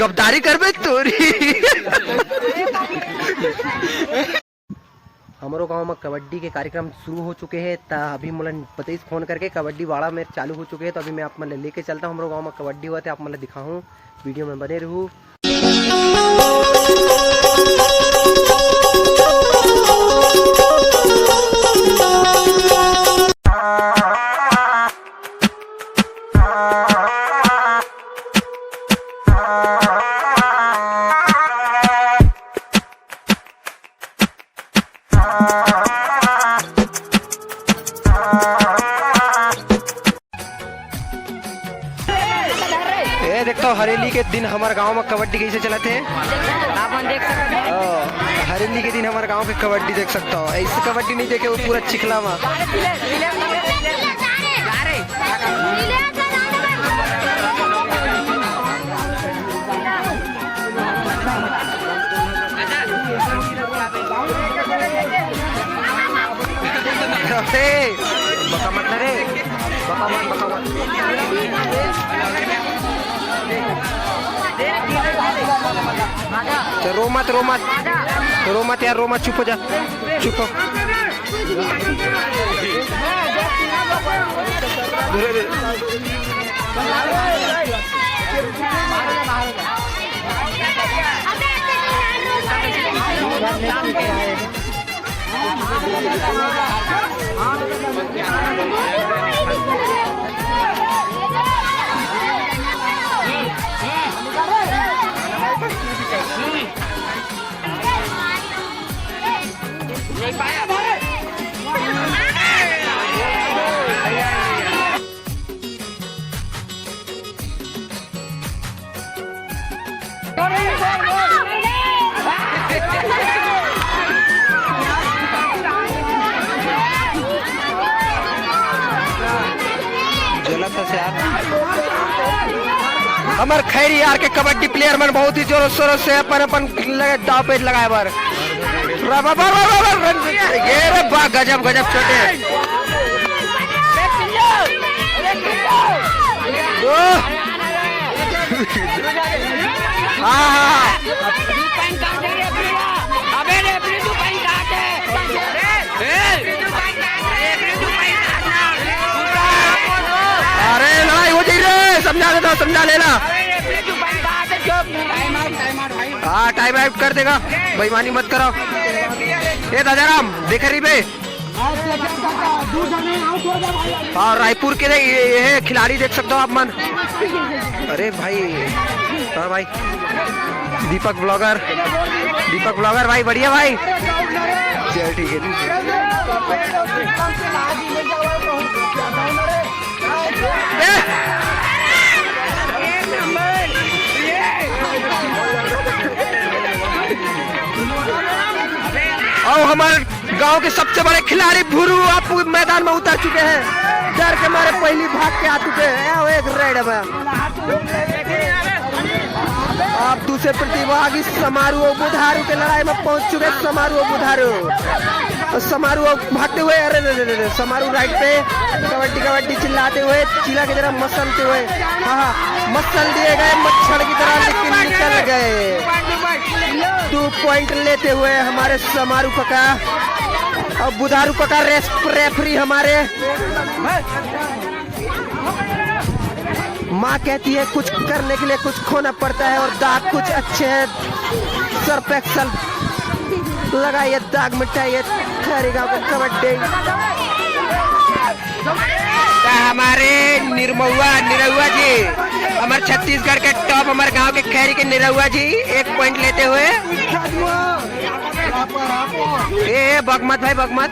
गद्दारी करबे तोरी। हमारो गांव में कबड्डी के कार्यक्रम शुरू हो चुके हैं। अभी मुलन बताइस फोन करके कबड्डी वाड़ा में चालू हो चुके हैं, तो अभी मैं आप मतलब लेके चलता हूँ। हमारे गांव में कबड्डी हुआ था, आप मतलब दिखाऊँ, वीडियो में बने रहूँ। ये देखो हरेली के दिन हमारे गांव में कबड्डी कैसे चलते हैं, आप देख सकते हैं। हरेली के दिन हमारे गांव के कबड्डी देख सकते हो। ऐसे कबड्डी नहीं देखे वो पूरा चिखला में। बका मत रे, बका मत। रो मत यार, रो मत, चुप हो जा, चुप हो। हमार खैरी यार के कबड्डी प्लेयर मन बहुत ही जोरों शोरों से अपन दाव पेच लगाए बार। ये रे बा गजब छोटे। अरे लड़ाई हो जाए रे, समझा देता, समझा लेना। हाँ टाइम आउट कर देगा, बेईमानी मत करो। ये दादाराम देख रही बे, हाँ रायपुर के ये है खिलाड़ी, देख सकते हो आप मन। अरे भाई, हाँ भाई दीपक ब्लॉगर भाई, बढ़िया भाई। चल ठीक है। और हमारे गांव के सबसे बड़े खिलाड़ी भुरू आप मैदान में उतर चुके हैं। डर के मारे पहली भाग के आ चुके हैं। एक रेड में आप दूसरे प्रतिभागी समारोह बुधारू के लड़ाई में पहुंच चुके। समारोह भागते हुए, अरे समारोह राइट पे कबड्डी चिल्लाते हुए, चिल्ला की तरह मसलते हुए, हाँ मसल दिए गए मच्छर की तरह, लेकिन निकल गए। 2 पॉइंट लेते हुए हमारे समारोह का और बुधारू का रेफरी हमारे। माँ कहती है कुछ करने के लिए कुछ खोना पड़ता है, और दाग कुछ अच्छे हैं। सर्फ एक्सल लगाइए, दाग मिटाइए। खैरी गांव का कबड्डी हमारे निरहुआ जी, हमारे छत्तीसगढ़ के टॉप, हमारे गांव के खैरी के निरहुआ जी 1 पॉइंट लेते हुए। ये बगमत भाई, बगमत।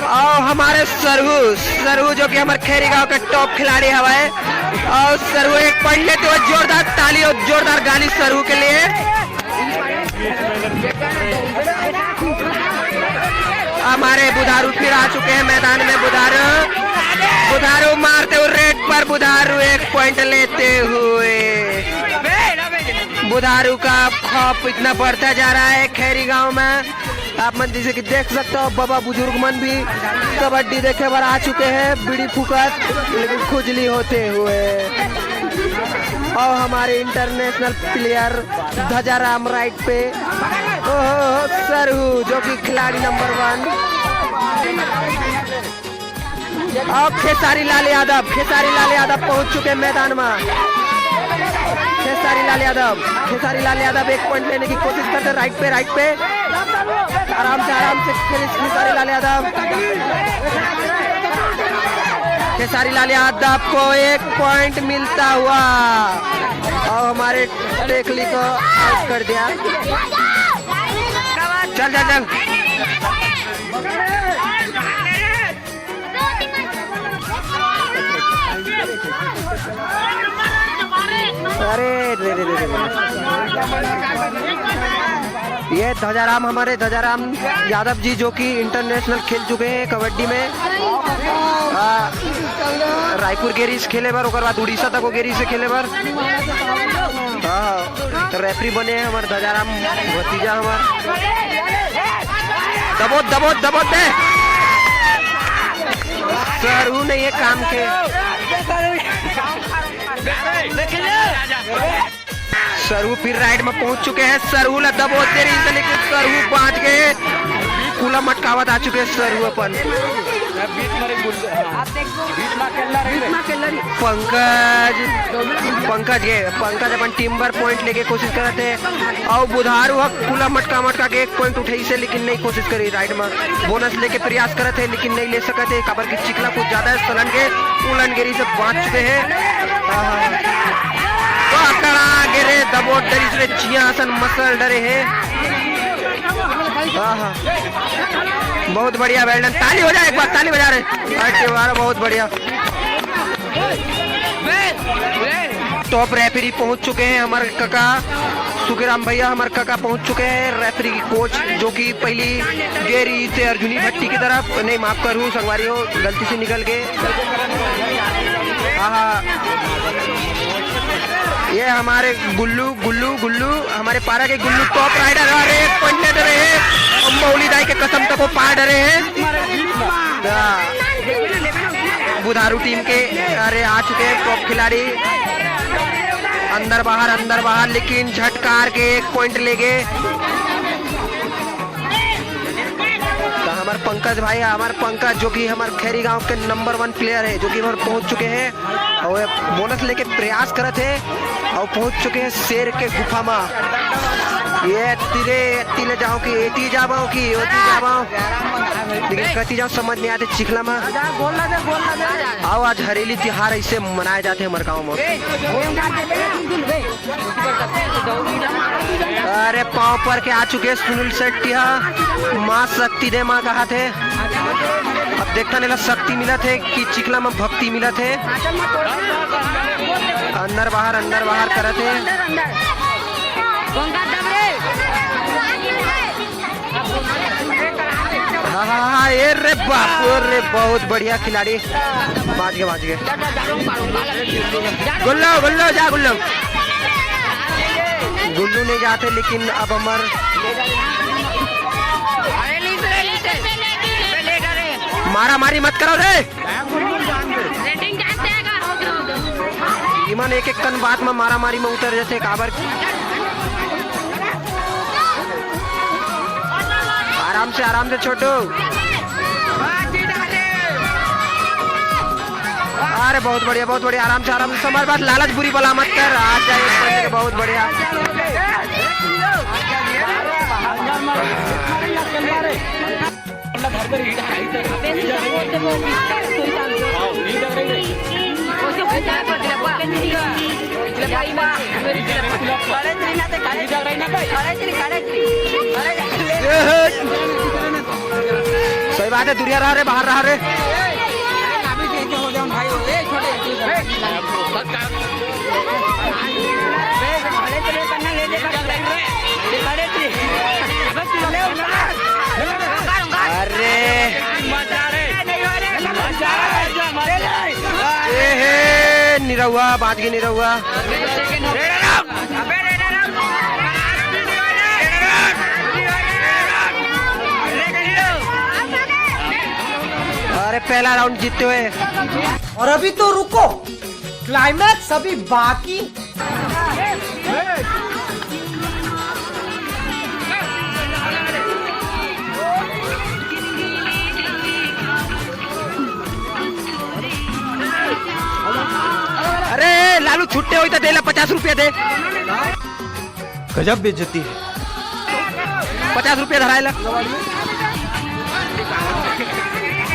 और हमारे सरहू जो कि हमारे खैरी गांव के टॉप खिलाड़ी हवाए, और सरहू 1 पॉइंट लेते हुए। जोरदार ताली और जोरदार गाली सरहू के लिए। हमारे बुधारू फिर आ चुके हैं मैदान में। बुधारू मारते हुए रेड पर, बुधारू 1 पॉइंट लेते हुए। बुधारू का खौफ इतना बढ़ता जा रहा है खैरी गांव में। आप मन जैसे कि देख सकते हो, बाबा बुजुर्ग मन भी कबड्डी देखे बार आ चुके हैं, बीड़ी फूकत, लेकिन खुजली होते हुए। और हमारे इंटरनेशनल प्लेयर ध्वजाराम राइट पे, ओहो सरहू जो कि खिलाड़ी नंबर 1, और खेसारी लाल यादव पहुंच चुके मैदान में। खेसारी लाल यादव 1 पॉइंट लेने की कोशिश करते राइट पे आराम से खेसारी लाल यादव। खेसारी लाल यादव को 1 पॉइंट मिलता हुआ और हमारे टेकली को आउट कर दिया। चल अरे ये हमारे ध्वजाराम यादव जी जो कि इंटरनेशनल खेल चुके हैं कबड्डी में। रायपुर गेरीज खेले बार, ओकर बाद उड़ीसा तक गेरी से खेले बार। तो रेफरी बने हैं हमारे ध्वजाराम भतीजा हमार। दबो दे सरहू नहीं है काम के। सरहू फिर राइड में पहुंच चुके हैं। सरहू दबो तेरी से, लेकिन सरहू बाँच गए। कूला मटकावत आ चुके हैं सरहू अपन। पंकज अपन टीमवर पॉइंट लेके कोशिश करते हैं और बुधारू कूला मटका के 1 पॉइंट उठाई से, लेकिन नहीं कोशिश करी। राइड में बोनस लेके प्रयास करते हैं लेकिन नहीं ले सकते। काबर की चिखला कुछ ज्यादा है। उलनगेरी से बाँच चुके हैं। गिरे दबो डरी से चियासन मसल डरे हैं। बहुत बढ़िया वेल्डन, ताली हो जाए एक बार, ताली बजा रहे। बहुत बढ़िया। टॉप रेफरी पहुंच चुके हैं हमारे काका सुखीराम भैया। हमारे काका पहुंच चुके हैं। रेफरी की कोच जो कि पहली गेरी से अर्जुनी भट्टी की तरफ, नहीं माफ करूँ संगवारी हो, गलती से निकल के। ये हमारे गुल्लू हमारे पारा के गुल्लू टॉप राइडर आ रहे हैं। 1 पॉइंट ले रहे हैं और मौली दाई के कसम तक को पार डरे हैं। बुधारू टीम के अरे आ चुके हैं टॉप खिलाड़ी। अंदर बाहर लेकिन झटकार के 1 पॉइंट ले गए। हमारे पंकज जो कि हमारे खैरी गांव के नंबर 1 प्लेयर है, जो कि हमारे पहुंच चुके हैं और बोनस लेके प्रयास करते हैं और पहुंच चुके हैं शेर के गुफा में। ये तीले जाओ कि एटी जाबाओ कि ओटी जाबाओ, लेकिन कती जाओ समझ नहीं आते। चिखला में आओ, आज हरेली त्योहार ऐसे मनाए जाते हैं हमारे गाँव में। अरे पाँव पर के आ चुके सुनील शेट्टी। माँ शक्ति दे माँ कहा थे। अब देखता नहीं शक्ति मिला थे कि चिखला में भक्ति मिला थे। अंदर बाहर करे थे। हाँ ये रे बाप रे, बहुत बढ़िया खिलाड़ी। बाज गए गुल्लू नहीं जाते, लेकिन अब हमार मारा मारी मत करो रे। ईमान एक कन बात में मारा मारी में उतर जाते। काबर आराम से छोटू। अरे बहुत बढ़िया आराम से समझ बात। लालच बुरी बला मत कर, आ जाए। बहुत बढ़िया। सही बात है, दुनिया रहा रे, बाहर रहा रे। अरे निरहुआ बाज गई निरहुआ। अरे पहला राउंड जीतते हुए। और अभी तो रुको, क्लाइमैक्स अभी बाकी। अरे लालू छुट्टे हुई तो दे ला 50 रुपया दे। गजब बेइज्जती है। 50 रुपया धराएला।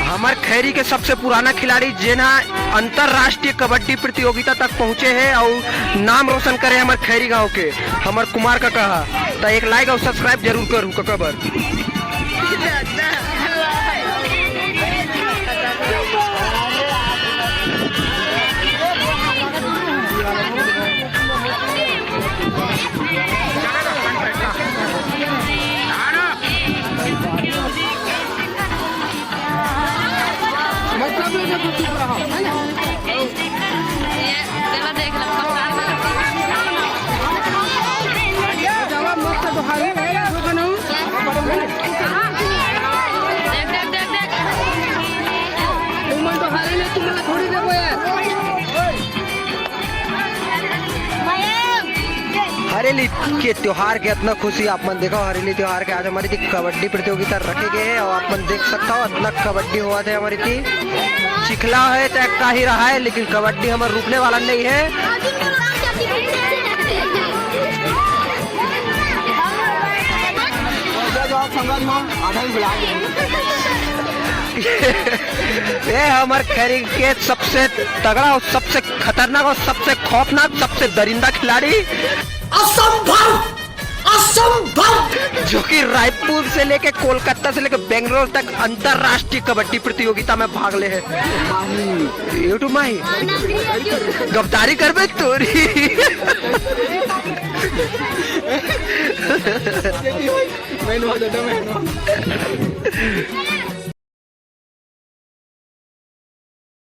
हमार खैरी के सबसे पुराना खिलाड़ी जेना अंतरराष्ट्रीय कबड्डी प्रतियोगिता तक पहुंचे हैं और नाम रोशन करे हमारे खैरी गांव के, हमार कुमार का कहा तो एक लाइक और सब्सक्राइब जरूर करूँ कबर। हरेली के त्योहार के इतना खुशी आप मन देखो। हरेली त्योहार के आज हमारी थी कबड्डी प्रतियोगिता रखे गए हैं और आप मन देख सकता हो इतना कबड्डी हुआ थे हमारी थी। चिखला है तय का ही रहा है लेकिन कबड्डी हमारे रुकने वाला नहीं है। ये हमारे खैरी के सबसे तगड़ा और सबसे खतरनाक और सबसे खौफनाक सबसे दरिंदा खिलाड़ी असंभव असंभव, जो कि रायपुर से लेके कोलकाता से लेके बेंगलोर तक अंतरराष्ट्रीय कबड्डी प्रतियोगिता में भाग ले है। यूट्यूब माही गद्दारी करबे तोरी। मैंने